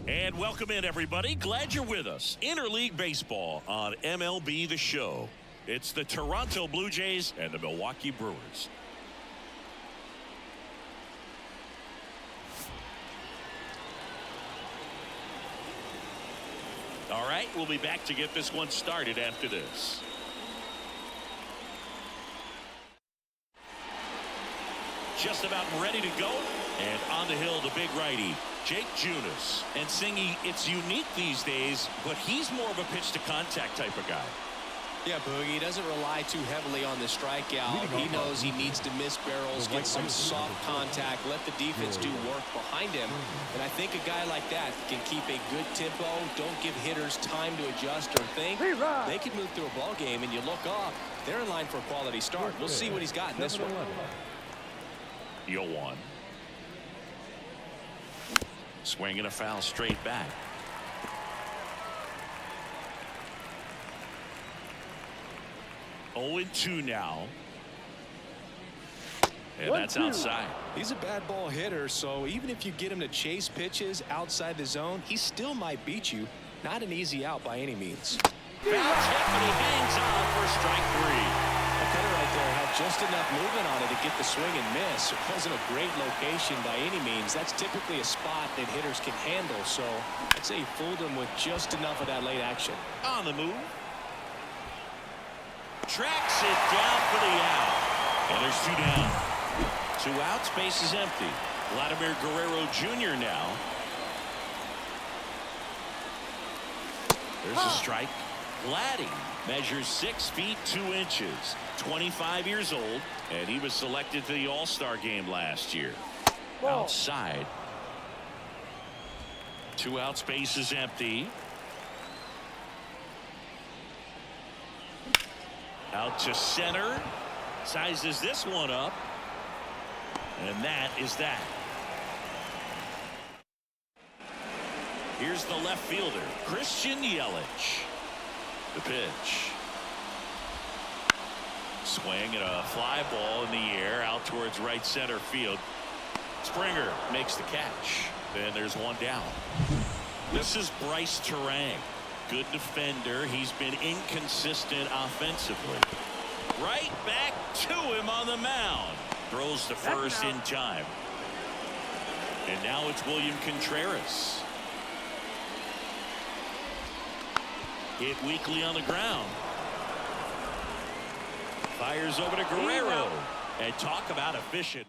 And welcome in, everybody. Glad you're with us. Interleague Baseball on MLB The Show. It's the Toronto Blue Jays and the Milwaukee Brewers. All right, we'll be back to get this one started after this. Just about ready to go. And on the hill, the big righty, Jake Junis. And Singy, it's unique these days, but he's more of a pitch-to-contact type of guy. Yeah, Boogie, he doesn't rely too heavily on the strikeout. He knows he needs to miss barrels, get some soft contact, let the defense do work behind him. And I think a guy like that can keep a good tempo, don't give hitters time to adjust or think. They can move through a ball game, and you look up, they're in line for a quality start. We'll see what he's got in this one. 0-1. Swing and a foul straight back. 0-2 now. And that's outside. He's a bad ball hitter, so even if you get him to chase pitches outside the zone, he still might beat you. Not an easy out by any means. Foul tip, and he hangs on for strike 3. The cutter right there had just enough movement on it to get the swing and miss. It wasn't a great location by any means. That's typically a spot that hitters can handle, so I'd say he fooled him with just enough of that late action. On the move. Tracks it down for the out. And there's 2 down. 2 outs, base is empty. Vladimir Guerrero Jr. now. There's a strike. Vladdy measures 6 feet 2 inches, 25 years old, and he was selected to the All-Star game last year. Outside. 2 outs, base is empty. Out to center. Sizes this one up. And that is that. Here's the left fielder, Christian Yelich. The pitch. Swing and a fly ball in the air out towards right center field. Springer makes the catch. Then there's 1 down. This is Bryce Terang. Good defender. He's been inconsistent offensively. Right back to him on the mound. Throws the first in time. And now it's William Contreras. Hit weakly on the ground. Fires over to Guerrero. And talk about efficient.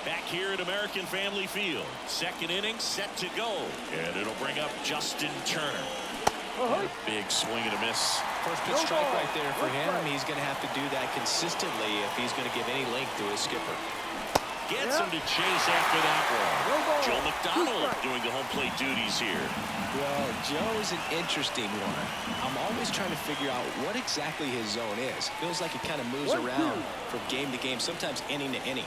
Back here at American Family Field. Second inning set to go. And it'll bring up Justin Turner. A big swing and a miss. First pitch strike right there for him. He's going to have to do that consistently if he's going to give any length to his skipper. Gets him to chase after that one. Joe McDonald doing the home plate duties here. Well, Joe's an interesting one. I'm always trying to figure out what exactly his zone is. Feels like he kind of moves around from game to game, sometimes inning to inning.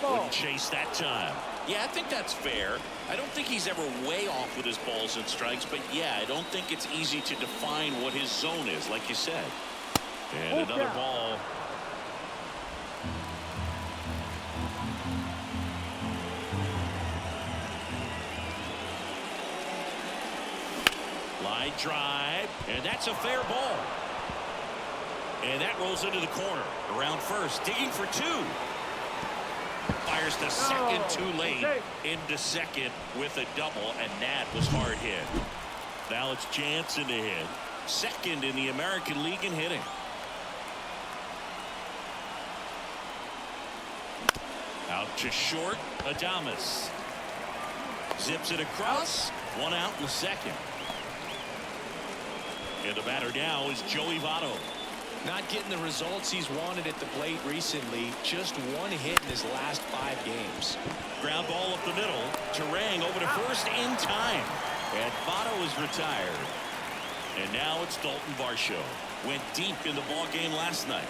Wouldn't chase that time. Yeah, I think that's fair. I don't think he's ever way off with his balls and strikes, but yeah, I don't think it's easy to define what his zone is, like you said. And another ball. Line drive, and that's a fair ball. And that rolls into the corner. Around first, digging for 2. Fires to second too late. Into second with a double, and that was hard hit. Now it's Jansen to hit. Second in the American League in hitting. Out to short, Adames. Zips it across. 1 out in the second. And the batter now is Joey Votto. Not getting the results he's wanted at the plate recently. Just 1 hit in his last 5 games. Ground ball up the middle. Terang over to first in time. And Votto is retired. And now it's Daulton Varsho. Went deep in the ball game last night.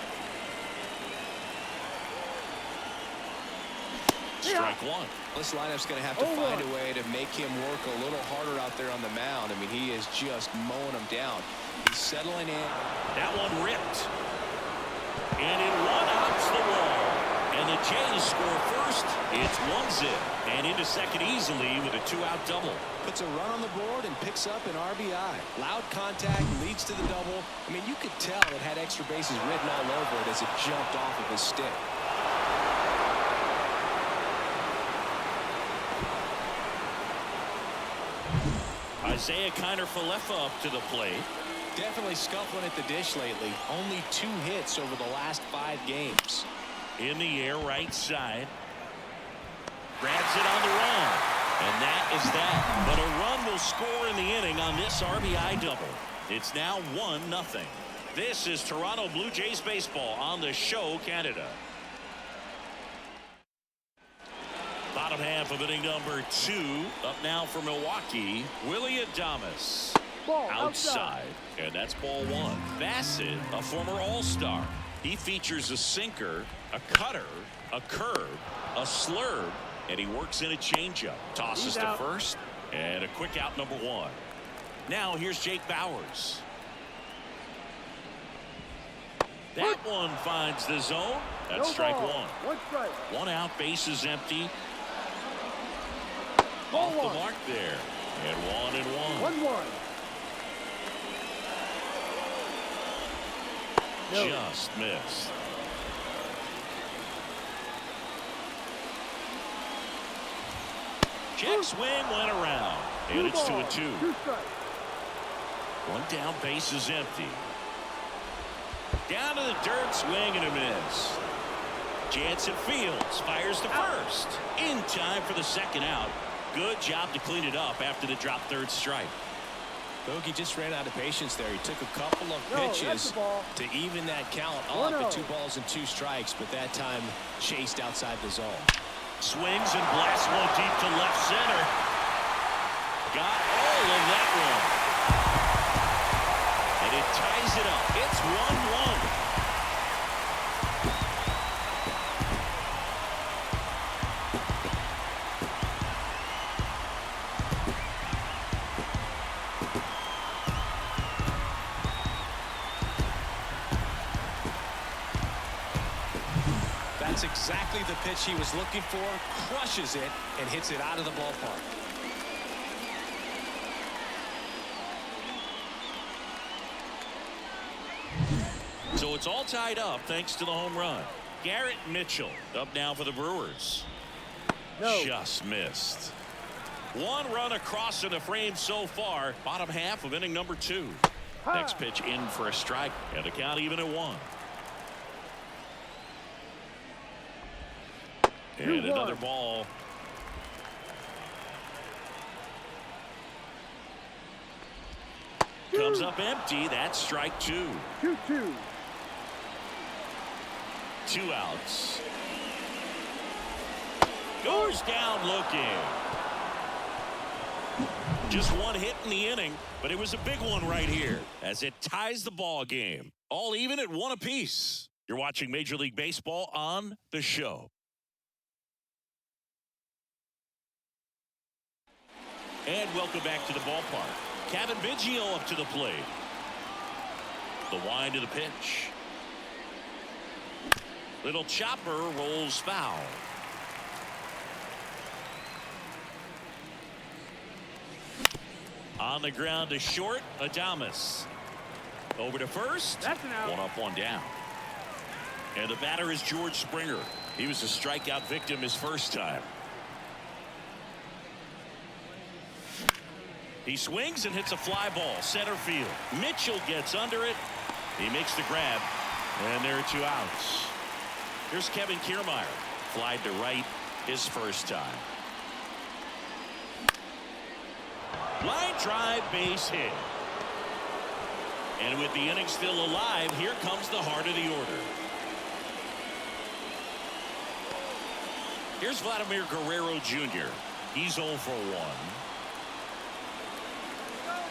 Strike 1. This lineup's going to have to find a way to make him work a little harder out there on the mound. I mean, he is just mowing them down. He's settling in. That one ripped. And it one-ups the wall. And the Jays score first. It's 1-0. And into second easily with a 2-out double. Puts a run on the board and picks up an RBI. Loud contact leads to the double. I mean, you could tell it had extra bases written all over it as it jumped off of his stick. Isaiah Kiner-Falefa up to the plate. Definitely scuffling at the dish lately. Only 2 hits over the last 5 games. In the air, right side. Grabs it on the run. And that is that. But a run will score in the inning on this RBI double. It's now 1-0. This is Toronto Blue Jays baseball on the show, Canada. Bottom half of inning number 2. Up now for Milwaukee, Willy Adames. Ball outside. And that's ball 1. Bassett, a former All-Star. He features a sinker, a cutter, a curve, a slurve, and he works in a changeup. Tosses to first, and a quick out number 1. Now here's Jake Bauers. That one finds the zone. That's strike 1. 1 strike. 1 out, bases empty. Ball Off 1. the mark there. And 1-1. 1-1. No. Just missed. Check swing went around. And it's 2-2. 2 strikes. 1 down, base is empty. Down to the dirt, swing and a miss. Jansen fields, fires to first. In time for the 2nd out. Good job to clean it up after the drop 3rd strike. Bogey just ran out of patience there. He took a couple of No, pitches that's the ball. to even that count up 1-0. at 2 balls and 2 strikes, but that time chased outside the zone. Swings and blasts one deep to left center. Got all of that one. And it ties it up. It's 1-1. That's exactly the pitch he was looking for. Crushes it and hits it out of the ballpark. So it's all tied up thanks to the home run. Garrett Mitchell up now for the Brewers. No. Just missed. 1 run across in the frame so far. Bottom half of inning number 2. Next pitch in for a strike. And the count even at 1. And another ball. Comes up empty. That's strike 2. 2-2. 2 outs. Goes down looking. Just 1 hit in the inning, but it was a big one right here as it ties the ball game. All even at 1 apiece. You're watching Major League Baseball on the show. And welcome back to the ballpark. Kevin Biggio up to the plate. The wind to the pitch. Little chopper rolls foul. On the ground to short, Adames. Over to first. That's an out. 1 up, 1 down. And the batter is George Springer. He was a strikeout victim his first time. He swings and hits a fly ball center field. Mitchell gets under it. He makes the grab. And there are 2 outs. Here's Kevin Kiermaier. Flied to right his first time. Line drive, base hit. And with the inning still alive, here comes the heart of the order. Here's Vladimir Guerrero Jr. He's 0 for 1.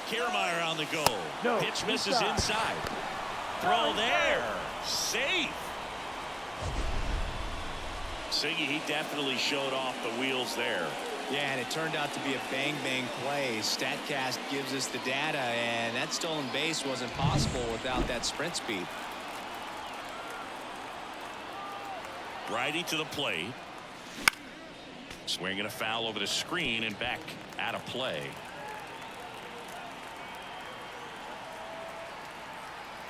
Kiermaier on the go. No, Pitch misses inside. Throw there. Safe. Siggy, he definitely showed off the wheels there. Yeah, and it turned out to be a bang-bang play. StatCast gives us the data, and that stolen base wasn't possible without that sprint speed. Righty to the plate. Swinging a foul over the screen and back out of play.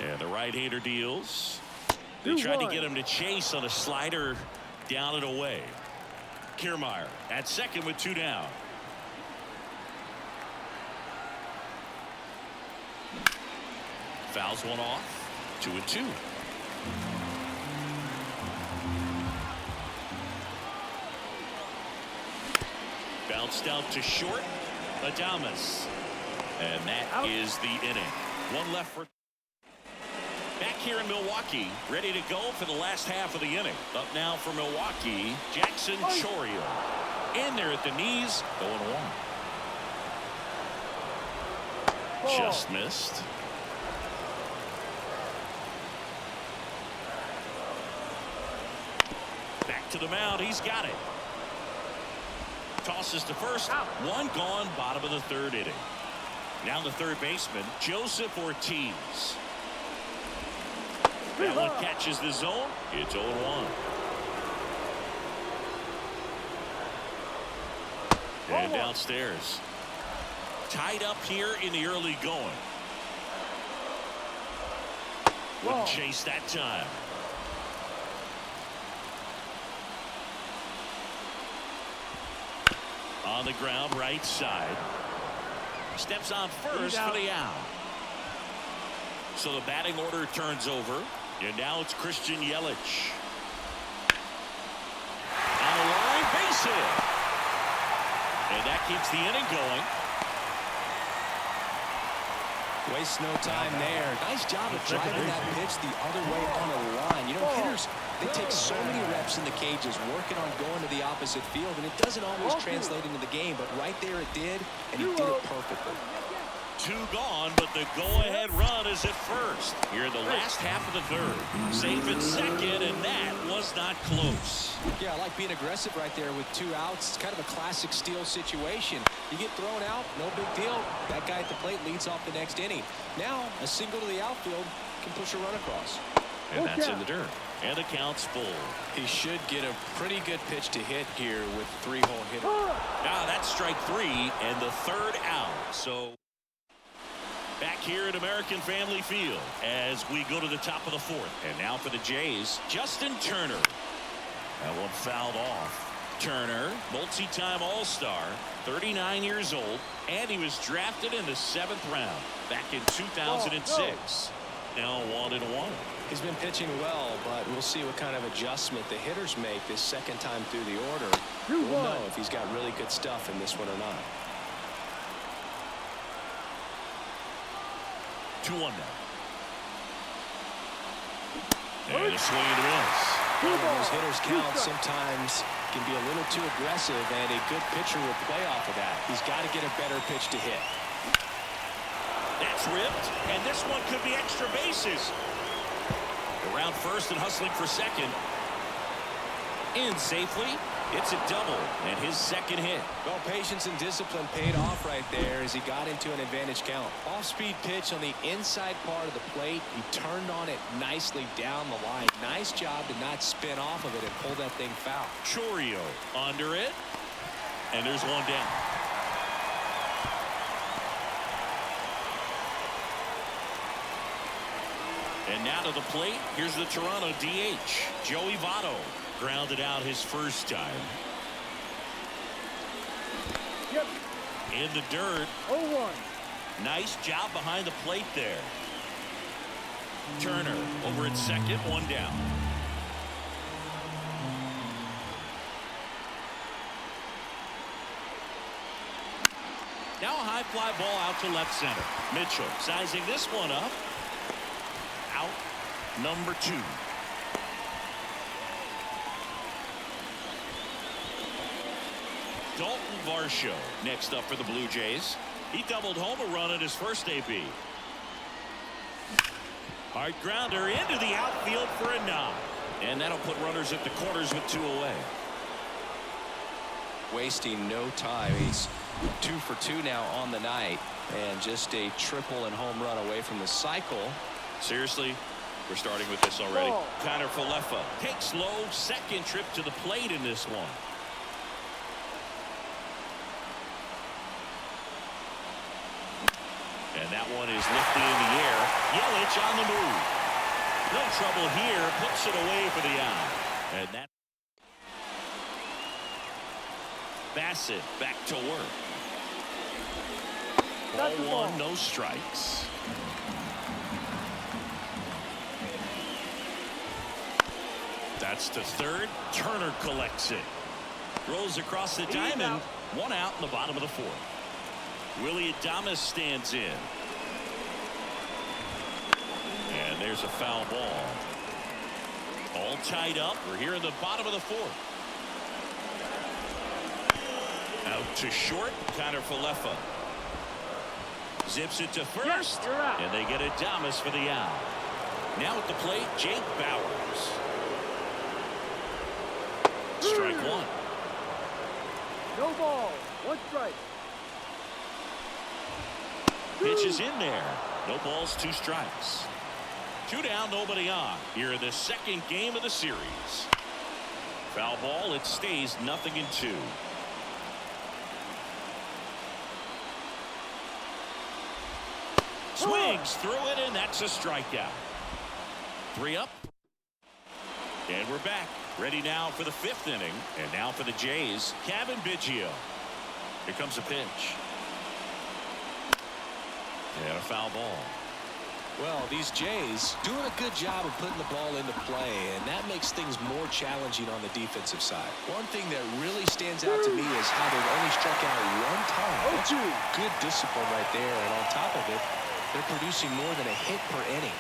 And the right-hander deals. They tried to get him to chase on a slider down and away. Kiermaier at second with 2 down. Fouls one off. 2-2. Bounced out to short. Adames. And that is the inning. One left for. Back here in Milwaukee, ready to go for the last half of the inning. Up now for Milwaukee, Jackson Chourio. In there at the knees, 0-1. Just missed. Back to the mound, he's got it. Tosses to first, one gone, bottom of the 3rd inning. Now the third baseman, Joseph Ortiz. That one catches the zone. It's 0-1. And downstairs. Tied up here in the early going. Wouldn't chase that time. On the ground, right side. Steps on first for the out. So the batting order turns over. And now it's Christian Yelich. On the line, base hit. And that keeps the inning going. Wastes no time there. Nice job of driving that pitch the other way on a line. You know, hitters, they take so many reps in the cages working on going to the opposite field, and it doesn't always translate into the game, but right there it did, and he did it perfectly. 2 gone, but the go-ahead run is at first. Here in the last half of the 3rd. Safe at second, and that was not close. Yeah, I like being aggressive right there with 2 outs. It's kind of a classic steal situation. You get thrown out, no big deal. That guy at the plate leads off the next inning. Now, a single to the outfield can push a run across. And that's in the dirt. And the count's full. He should get a pretty good pitch to hit here with 3-hole hitter. Now that's strike 3 and the 3rd out. So back here at American Family Field as we go to the top of the 4th. And now for the Jays, Justin Turner. That one fouled off. Turner, multi-time All-Star, 39 years old, and he was drafted in the 7th round back in 2006. Now 1-1. He's been pitching well, but we'll see what kind of adjustment the hitters make this second time through the order. We'll know if he's got really good stuff in this one or not. 2-1 now. And a swing and a miss. Those hitters count sometimes can be a little too aggressive, and a good pitcher will play off of that. He's got to get a better pitch to hit. That's ripped, and this one could be extra bases. Around first and hustling for second. In safely. It's a double and his second hit. Well, patience and discipline paid off right there as he got into an advantage count. Off-speed pitch on the inside part of the plate. He turned on it nicely down the line. Nice job to not spin off of it and pull that thing foul. Chourio under it. And there's one down. And now to the plate. Here's the Toronto DH, Joey Votto. Grounded out his first time. Yep. In the dirt. 0-1. Nice job behind the plate there. Turner over at second, one down. Now a high fly ball out to left center. Mitchell sizing this one up. Out number 2. Daulton Varsho next up for the Blue Jays. He doubled home a run in his first AB. Hard grounder into the outfield for a nod. And that'll put runners at the corners with 2 away. Wasting no time. He's 2 for 2 now on the night. And just a triple and home run away from the cycle. Seriously, We're starting with this already. Ball. Connor Falefa takes low, second trip to the plate in this one. And that one is lifted in the air. Yelich on the move. No trouble here. Puts it away for the out. And that Bassett back to work. Ball 1, no strikes. That's to third. Turner collects it. Rolls across the diamond. 1 out in the bottom of the 4th. Willy Adames stands in. And there's a foul ball. All tied up. We're here in the bottom of the 4th. Out to short. Connor Falefa zips it to first. And they get Adames for the out. Now at the plate, Jake Bauers. Strike 1. No ball. 1 strike. Pitch is in there. No balls, 2 strikes. 2 down, nobody on. Here in the 2nd game of the series. Foul ball. It stays 0-2. Swings through it, and that's a strikeout. 3 up. And we're back. Ready now for the 5th inning. And now for the Jays, Kevin Biggio. Here comes a pitch. And a foul ball. Well, these Jays doing a good job of putting the ball into play, and that makes things more challenging on the defensive side. One thing that really stands out to me is how they've only struck out 1 time. That's good discipline right there, and on top of it, they're producing more than a hit per inning.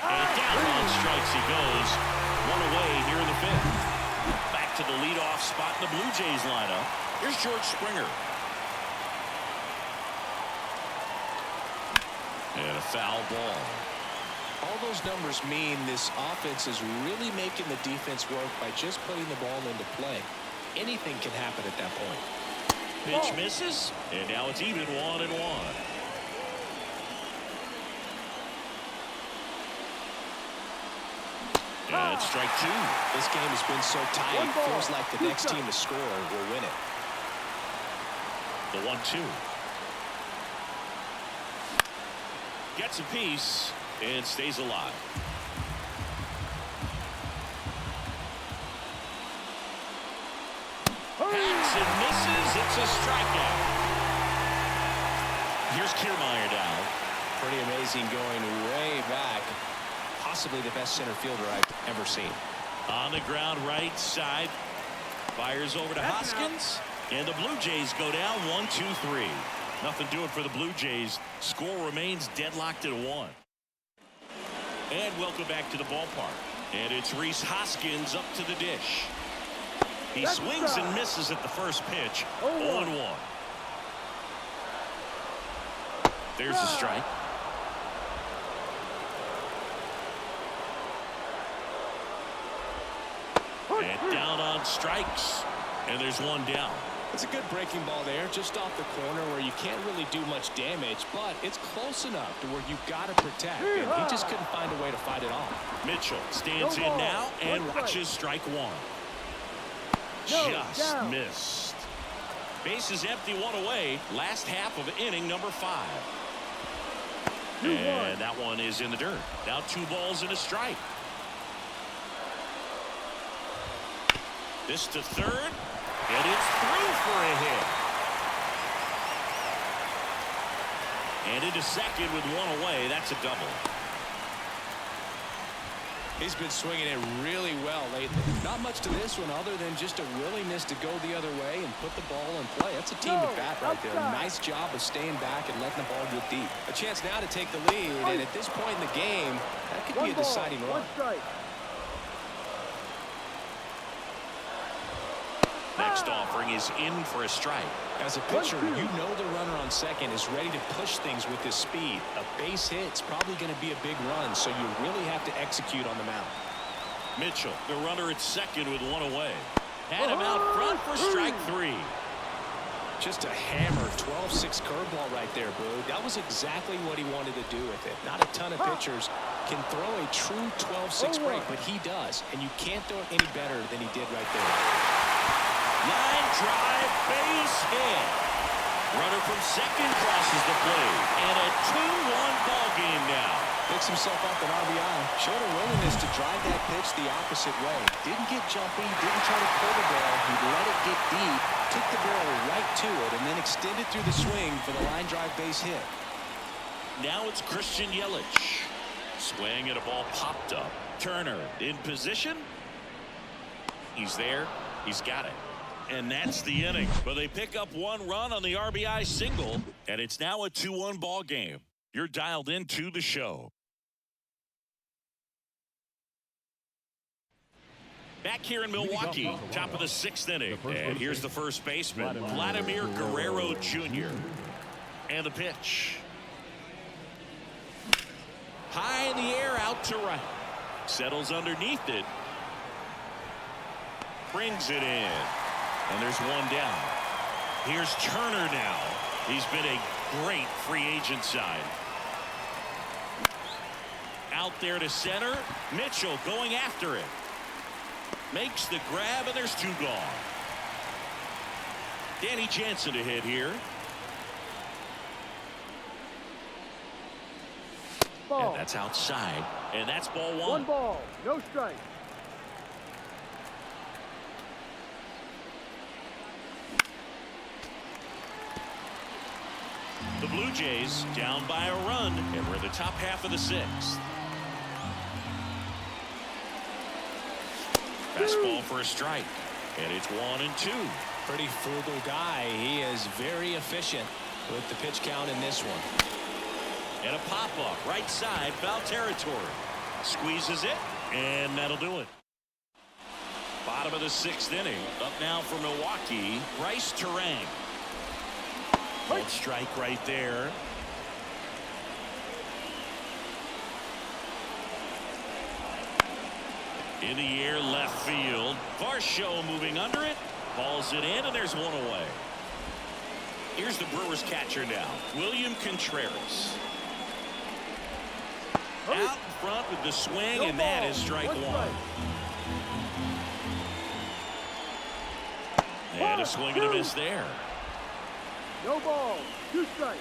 And down on strikes he goes. 1 away here in the 5th. Back to the leadoff spot in the Blue Jays lineup. Here's George Springer. And a foul ball. All those numbers mean this offense is really making the defense work by just putting the ball into play. Anything can happen at that point. Pitch misses, and now it's even 1-1. And strike 2. This game has been so tight, it feels like the next team to score will win it. The 1-2. Gets a piece and stays alive. Hacks and misses. It's a strikeout. Here's Kiermaier down. Pretty amazing, going way back. Possibly the best center fielder I've ever seen. On the ground right side. Fires over to Hoskins. And the Blue Jays go down 1-2-3. Nothing doing for the Blue Jays. Score remains deadlocked at 1. And welcome back to the ballpark. And it's Rhys Hoskins up to the dish. He swings and misses at the first pitch. 0-1. There's a strike. And down on strikes. And there's 1 down. It's a good breaking ball there, just off the corner where you can't really do much damage, but it's close enough to where you've got to protect, and he just couldn't find a way to fight it off. Mitchell stands in now and watches strike 1. Just missed. Bases empty, 1 away. Last half of inning number 5. And that one is in the dirt. Now 2 balls and a strike. This to third. And it's through for a hit. And into second with 1 away. That's a double. He's been swinging it really well lately. Not much to this one other than just a willingness to go the other way and put the ball in play. That's a team at bat right there. Nice job of staying back and letting the ball get deep. A chance now to take the lead, and at this point in the game, that could be a deciding run. Next offering is in for a strike. As a pitcher, you know the runner on second is ready to push things with his speed. A base hit's probably going to be a big run, so you really have to execute on the mound. Mitchell, the runner at second with 1 away. Had him out front for strike 3. Just a hammer 12-6 curveball right there, Boo. That was exactly what he wanted to do with it. Not a ton of pitchers can throw a true 12-6 break, but he does, and you can't throw it any better than he did right there. Line drive, base hit. Runner from second crosses the plate, and a 2-1 ball game now. Picks himself up an RBI. Showed a willingness to drive that pitch the opposite way. Didn't get jumpy, didn't try to pull the ball. He let it get deep, took the barrel right to it, and then extended through the swing for the line drive base hit. Now it's Christian Yelich. Swing at a ball popped up. Turner in position. He's there. He's got it. And that's the inning. But they pick up one run on the RBI single, and it's now a 2-1 ball game. You're dialed into the show. Back here in Milwaukee, top of the 6th inning. And here's the first baseman, Vladimir Guerrero Jr. And the pitch. High in the air, out to right. Settles underneath it. Brings it in. And there's one down. Here's Turner now. He's been a great free agent sign. Out there to center. Mitchell going after it. Makes the grab, and there's 2 gone. Danny Jansen to hit here. Ball. And that's outside. And that's ball 1. 1 ball, no strike. The Blue Jays down by a run, and we're in the top half of the 6th. Fastball for a strike, and it's 1-2. Pretty frugal guy. He is very efficient with the pitch count in this one. And a pop-up right side, foul territory. Squeezes it, and that'll do it. Bottom of the 6th inning. Up now for Milwaukee, Rhys Hoskins. One strike right there. In the air, left field. Varsho moving under it. Balls it in, and there's 1 away. Here's the Brewers catcher now, William Contreras. Out in front with the swing, and that is strike 1. And a swing and a miss there. No ball, 2 strikes.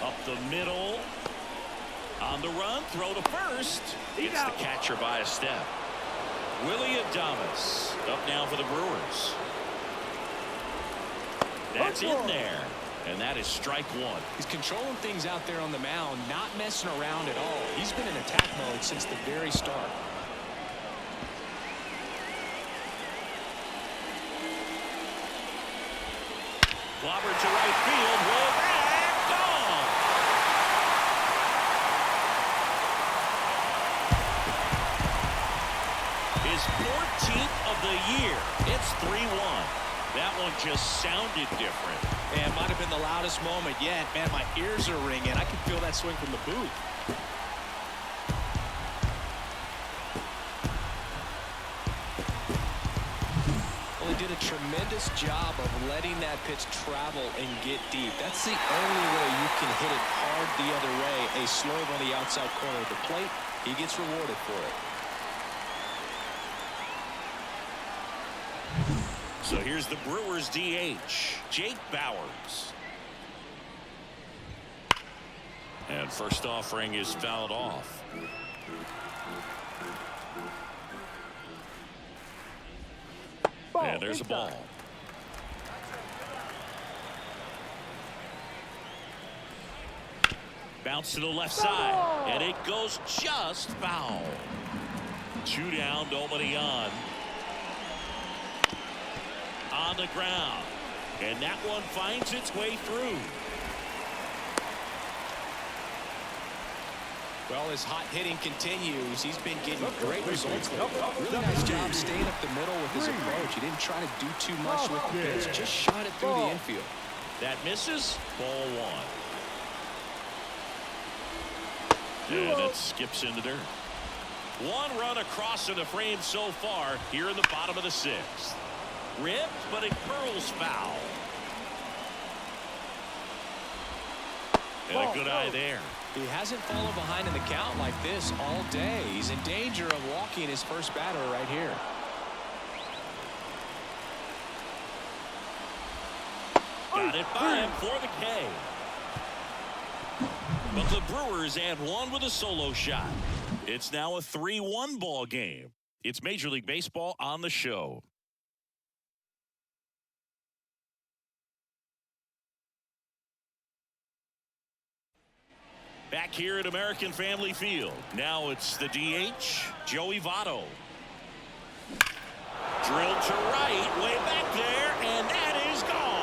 Up the middle. On the run, throw to first. It's the catcher by a step. Willy Adames up now for the Brewers. That's in there. And that is strike 1. He's controlling things out there on the mound, not messing around at all. He's been in attack mode since the very start. Clobbered to right field. Way back. Gone. His 14th of the year. It's 3-1. That one just sounded different. And it might have been the loudest moment yet. Man, my ears are ringing. I can feel that swing from the booth. Well, he did a tremendous job of letting that pitch travel and get deep. That's the only way you can hit it hard the other way. A slurve on the outside corner of the plate. He gets rewarded for it. So here's the Brewers DH, Jake Bauers. And first offering is fouled off. And there's a ball. Bounce to the left side, and it goes just foul. 2 down, nobody on. On the ground, and that one finds its way through. Well, his hot hitting continues. He's been getting great results there. Really nice job staying up the middle with his approach. He didn't try to do too much with the pitch, just shot it through the infield. That misses. Ball 1. And it skips into dirt. 1 run across in the frame so far here in the bottom of the 6th. Ripped, but it curls foul. And a good eye there. He hasn't fallen behind in the count like this all day. He's in danger of walking his first batter right here. Got it by him for the K. But the Brewers add one with a solo shot. It's now a 3-1 ball game. It's Major League Baseball on the show. Back here at American Family Field. Now it's the DH, Joey Votto. Drilled to right, way back there, and that is gone.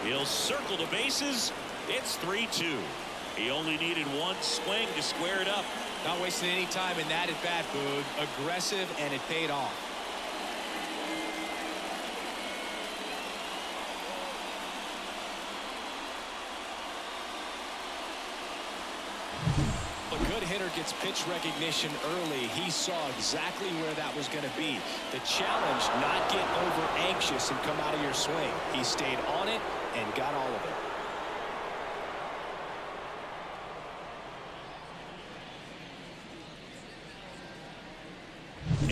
He'll circle the bases. It's 3-2. He only needed one swing to square it up. Not wasting any time in that at bat, Boog. Aggressive, and it paid off. A good hitter gets pitch recognition early. He saw exactly where that was going to be. The challenge, not get over anxious and come out of your swing. He stayed on it and got all of it.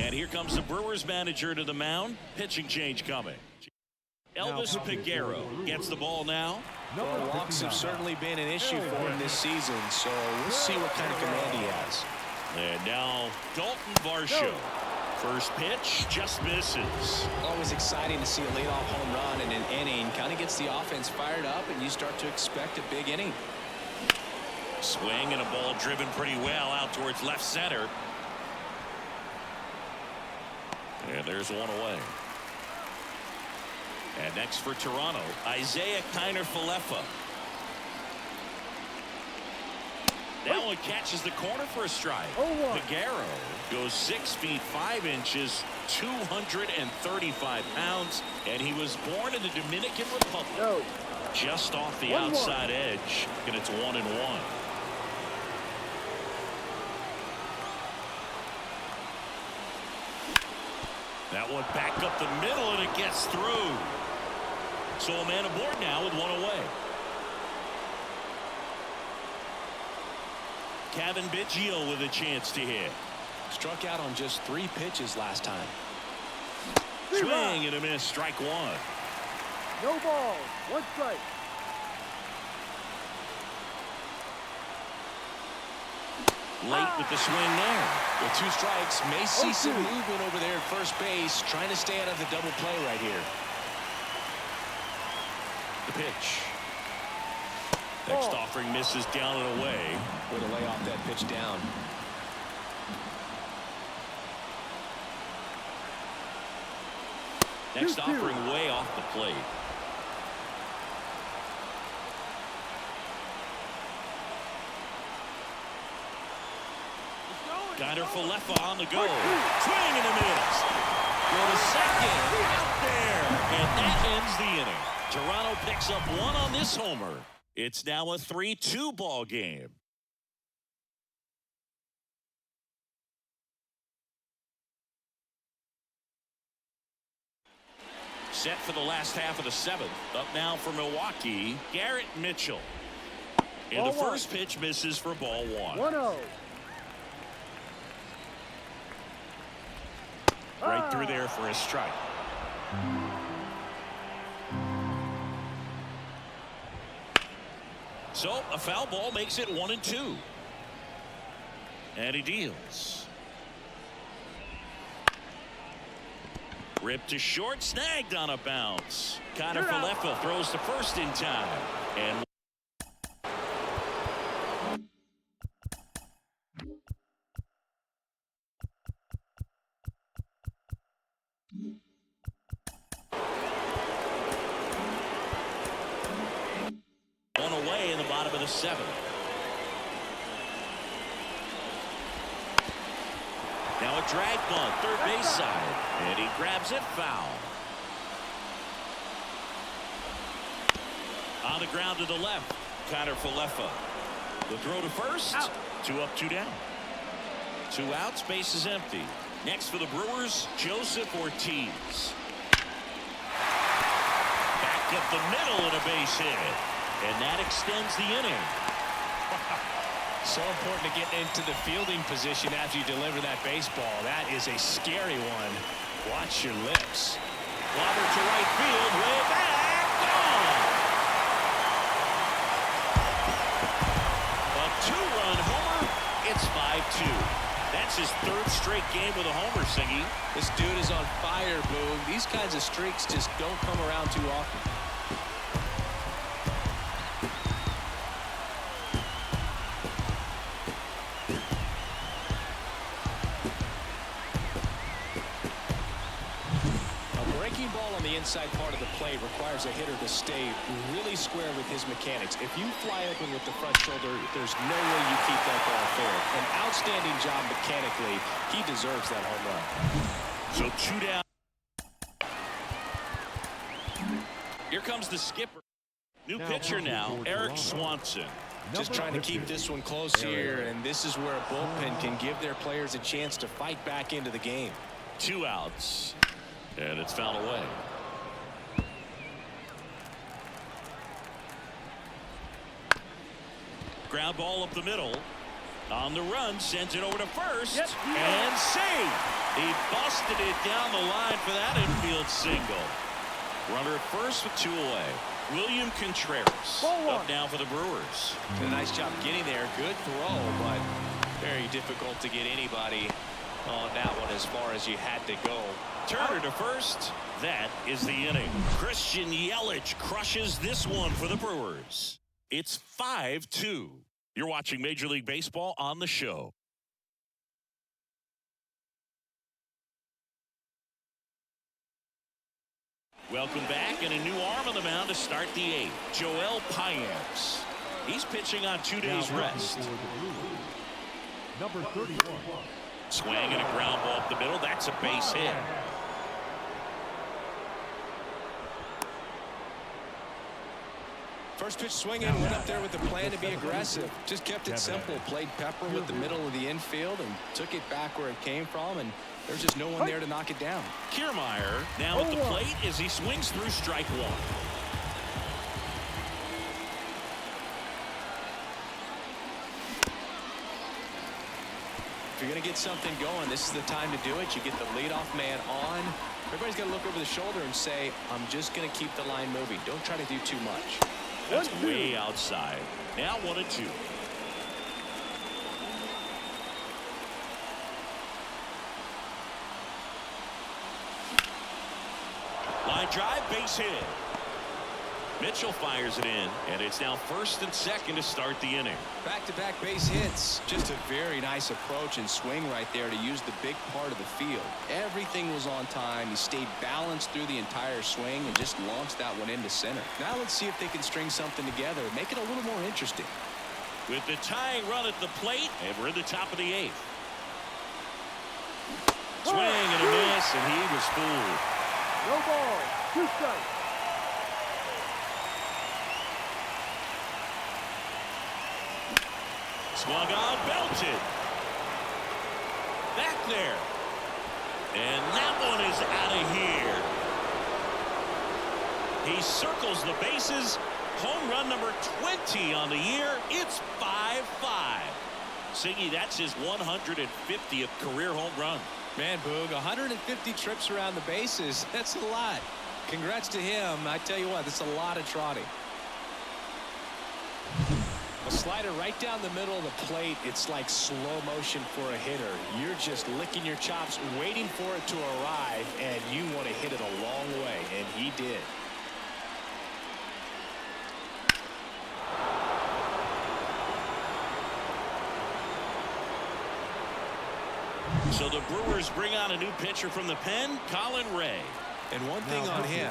And here comes the Brewers manager to the mound. Pitching change coming. Elvis Peguero gets the ball now. Well, walks have certainly been an issue for him this season, so we'll see what kind of command he has. And now Daulton Varsho. First pitch just misses. Always exciting to see a leadoff home run in an inning. Kind of gets the offense fired up, and you start to expect a big inning. Swing and a ball driven pretty well out towards left center. And there's one away. And next for Toronto, Isiah Kiner-Falefa. That one catches the corner for a strike. Guerrero goes 6 feet 5 inches, 235 pounds, and he was born in the Dominican Republic. Just off the outside edge, and it's 1-1. That one back up the middle, and it gets through. So a man aboard now with one away. Kevin Biggio with a chance to hit. Struck out on just 3 pitches last time. Swing and a miss, strike one. No ball, 1 strike. Late with the swing there. With 2 strikes, may see some movement over there at first base, trying to stay out of the double play right here. The pitch. Next offering misses down and away. Way to lay off that pitch down. Next offering way off the plate. Kiner-Falefa on the go. Swing and a miss. Go to second. Out there. And that ends the inning. Toronto picks up 1 on this homer. It's now a 3-2 ball game. Set for the last half of the 7th. Up now for Milwaukee, Garrett Mitchell. And the first pitch misses for ball 1. 1-0. Right through there for a strike. So a foul ball makes it 1-2. And he deals. Ripped to short, snagged on a bounce. Kiner-Falefa throws to first in time. And one away in the bottom of the 7th. Now a drag bunt, third base side, and he grabs it foul. On the ground to the left, Kiner-Falefa. The throw to first, 2 up, 2 down. 2 outs, base is empty. Next for the Brewers, Joseph Ortiz. Back up the middle and a base hit. And that extends the inning. So important to get into the fielding position after you deliver that baseball. That is a scary one. Watch your lips. Lobber to right field, way back, gone. A 2-run homer. It's 5-2. That's his 3rd straight game with a homer, Singy. This dude is on fire, Boog. These kinds of streaks just don't come around too often. Inside part of the plate requires a hitter to stay really square with his mechanics. If you fly open with the front shoulder, there's no way you keep that ball fair. An outstanding job mechanically. He deserves that home run. So 2 down. Here comes the skipper. New pitcher now, Eric Swanson. Just trying to keep this one close here, and this is where a bullpen can give their players a chance to fight back into the game. 2 outs, and it's fouled away. Ground ball up the middle. On the run, sends it over to first. And save. He busted it down the line for that infield single. Runner at first with 2 away. William Contreras up now for the Brewers. A nice job getting there. Good throw, but very difficult to get anybody on that one as far as you had to go. Turner to first. That is the inning. Christian Yelich crushes this one for the Brewers. It's 5-2. You're watching Major League Baseball on the show. Welcome back, and a new arm on the mound to start the 8th. Joel Payamps. He's pitching on 2 days rest. Number 31. Swing and a ground ball up the middle. That's a base hit. First pitch swinging, went up there with the plan to be aggressive. Just kept it simple. Played pepper with the middle of the infield and took it back where it came from, and there's just no one there to knock it down. Kiermaier now at the plate as he swings through strike 1. If you're going to get something going, this is the time to do it. You get the leadoff man on. Everybody's got to look over the shoulder and say, I'm just going to keep the line moving. Don't try to do too much. That's way outside. Now 1-2. Line drive, base hit. Mitchell fires it in, and it's now first and second to start the inning. Back-to-back base hits. Just a very nice approach and swing right there to use the big part of the field. Everything was on time. He stayed balanced through the entire swing and just launched that one into center. Now let's see if they can string something together, make it a little more interesting. With the tying run at the plate, and we're in the top of the 8th. Swing and a miss, and he was fooled. No ball. 2 strikes. Swung on, belted. Back there. And that one is out of here. He circles the bases. Home run number 20 on the year. It's 5-5. Siggy, that's his 150th career home run. Man, Boog, 150 trips around the bases. That's a lot. Congrats to him. I tell you what, that's a lot of trotting. A slider right down the middle of the plate. It's like slow motion for a hitter. You're just licking your chops, waiting for it to arrive, and you want to hit it a long way, and he did. So the Brewers bring on a new pitcher from the pen, Colin Ray. And one thing on him,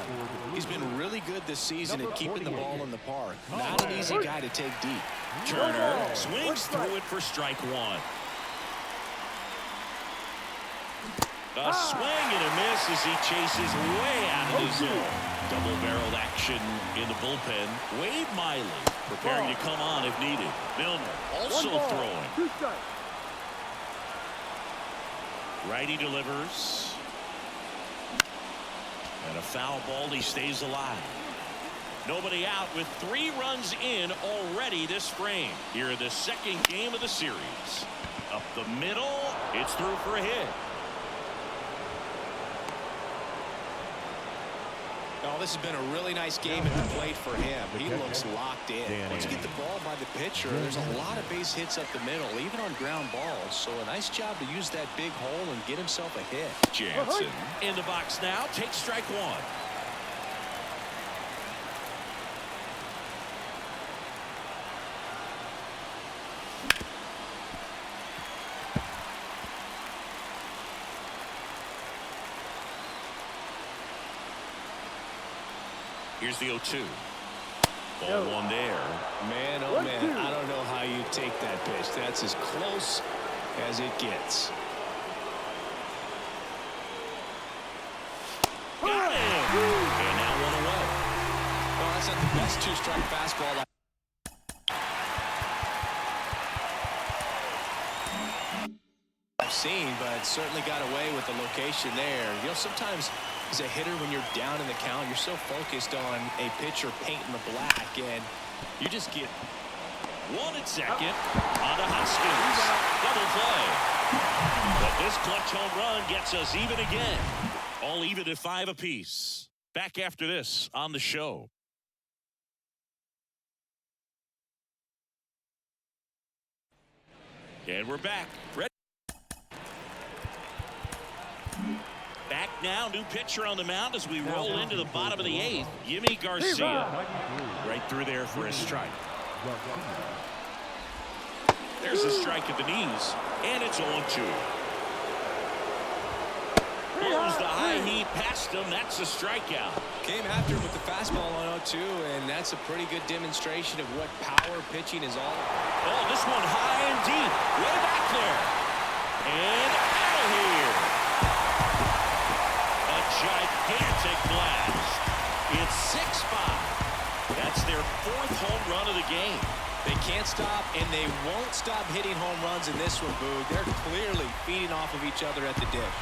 he's been really good this season at keeping the ball in the park. Not an easy guy to take deep. Turner swings through it for strike 1. A swing and a miss as he chases way out of the zone. Double-barreled action in the bullpen. Wade Miley preparing to come on if needed. Milner also throwing. 2 strikes. Righty delivers. And a foul ball. He stays alive. Nobody out with 3 runs in already this frame. Here in the second game of the series. Up the middle. It's through for a hit. Oh, this has been a really nice game at the plate for him. He looks locked in. Once you get the ball by the pitcher, there's a lot of base hits up the middle, even on ground balls. So a nice job to use that big hole and get himself a hit. Jansen in the box now. Takes strike 1. Here's the 0-2. Ball 1 there. Man, oh man, I don't know how you take that pitch. That's as close as it gets. Got him. And now 1 away. Well, that's not the best 2-strike fastball I've seen, but certainly got away with the location there. You know, sometimes as a hitter, when you're down in the count, you're so focused on a pitcher painting the black, and you just get 1 at second. On to Hoskins. Double play. But this clutch home run gets us even again. All even at 5 apiece. Back after this on the show. And we're back. Ready. Back now, new pitcher on the mound as we roll into the bottom of the 8th. Yimi Garcia. Right through there for a strike. There's a strike at the knees. And it's 0-2. Blows the high heat past him. That's a strikeout. Came after him with the fastball on 0-2, and that's a pretty good demonstration of what power pitching is all. Oh, this one high and deep. Way back there. And out of here. A gigantic blast. It's 6-5. That's their 4th home run of the game. They can't stop, and they won't stop hitting home runs in this one, Boog. They're clearly feeding off of each other at the dish.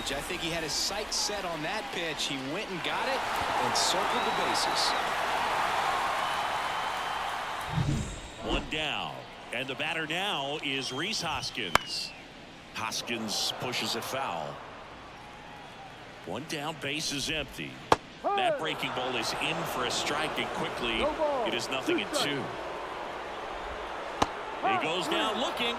I think he had his sights set on that pitch. He went and got it and circled the bases. 1 down. And the batter now is Rhys Hoskins. Hoskins pushes it foul. 1 down, base is empty. That breaking ball is in for a strike, and quickly it is 0-2. He goes down looking.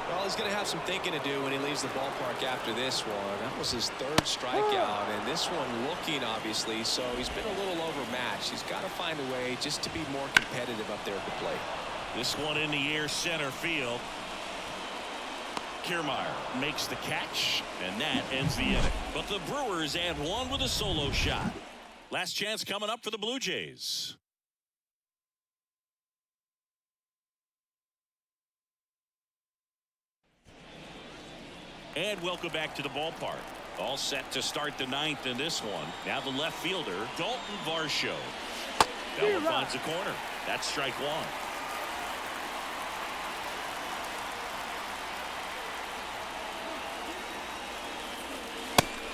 Well, he's going to have some thinking to do when he leaves the ballpark after this one. That was his 3rd strikeout, and this one looking, obviously, so he's been a little overmatched. He's got to find a way just to be more competitive up there at the plate. This one in the air, center field. Kiermaier makes the catch, and that ends the inning. But the Brewers add 1 with a solo shot. Last chance coming up for the Blue Jays. And welcome back to the ballpark. All set to start the 9th in this one. Now the left fielder, Daulton Varsho. That one finds the corner. That's strike 1.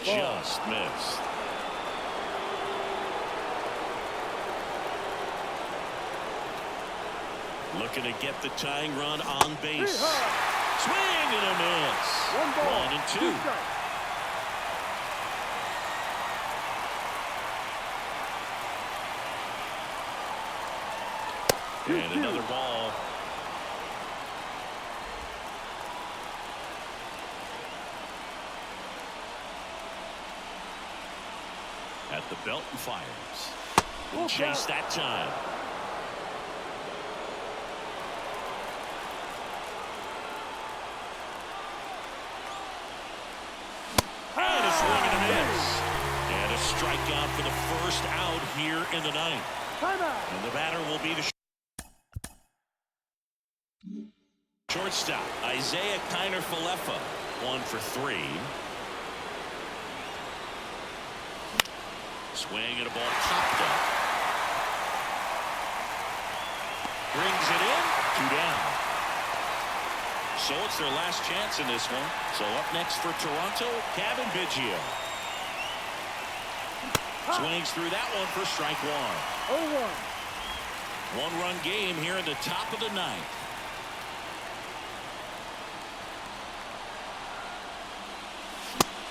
Just missed. Looking to get the tying run on base. Swing and a miss. 1 and 2. And another ball. At the belt and fires. We'll chase that time. And a swing and a miss. And a strikeout for the first out here in the 9th. And the batter will be the Shortstop Isaiah Kiner-Falefa, 1 for 3. Swing and a ball popped up. Brings it in. 2 down. So it's their last chance in this one. So up next for Toronto, Kevin Biggio. Swings through that one for strike 1. 0-1. 1-run game here in the top of the 9th.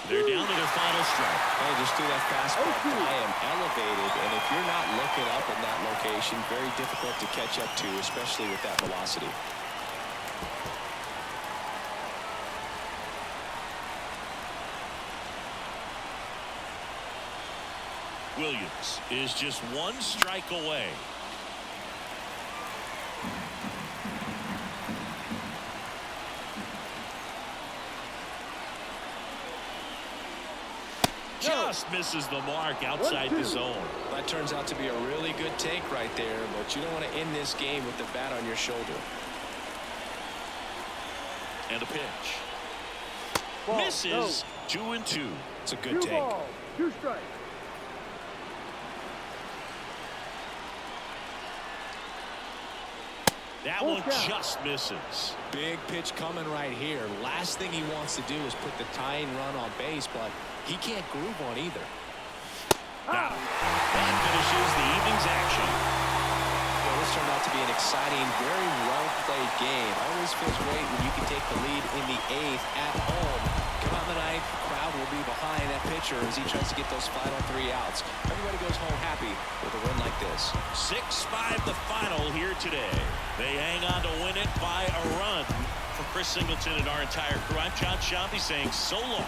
They're down to their final strike. Hey, just threw that fastball by him, elevated, and if you're not looking up in that location, very difficult to catch up to, especially with that velocity. Williams is just 1 strike away. Just misses the mark outside the zone. That turns out to be a really good take right there, but you don't want to end this game with the bat on your shoulder. And a pitch. Ball, Misses. 2-2. It's a good 2 take. balls, 2 strikes. That one just misses. Big pitch coming right here. Last thing he wants to do is put the tying run on base, but he can't groove on either. That finishes the evening's action. Well, this turned out to be an exciting, very well-played game. Always feels great when you can take the lead in the 8th at home. Come out in the 9th, crowd will be behind that pitcher as he tries to get those final 3 outs. Everybody goes home happy with a win like this. 6-5 the final here today. They hang on to win it by a run. For Chris Singleton and our entire crew, I'm John Shambi saying so long.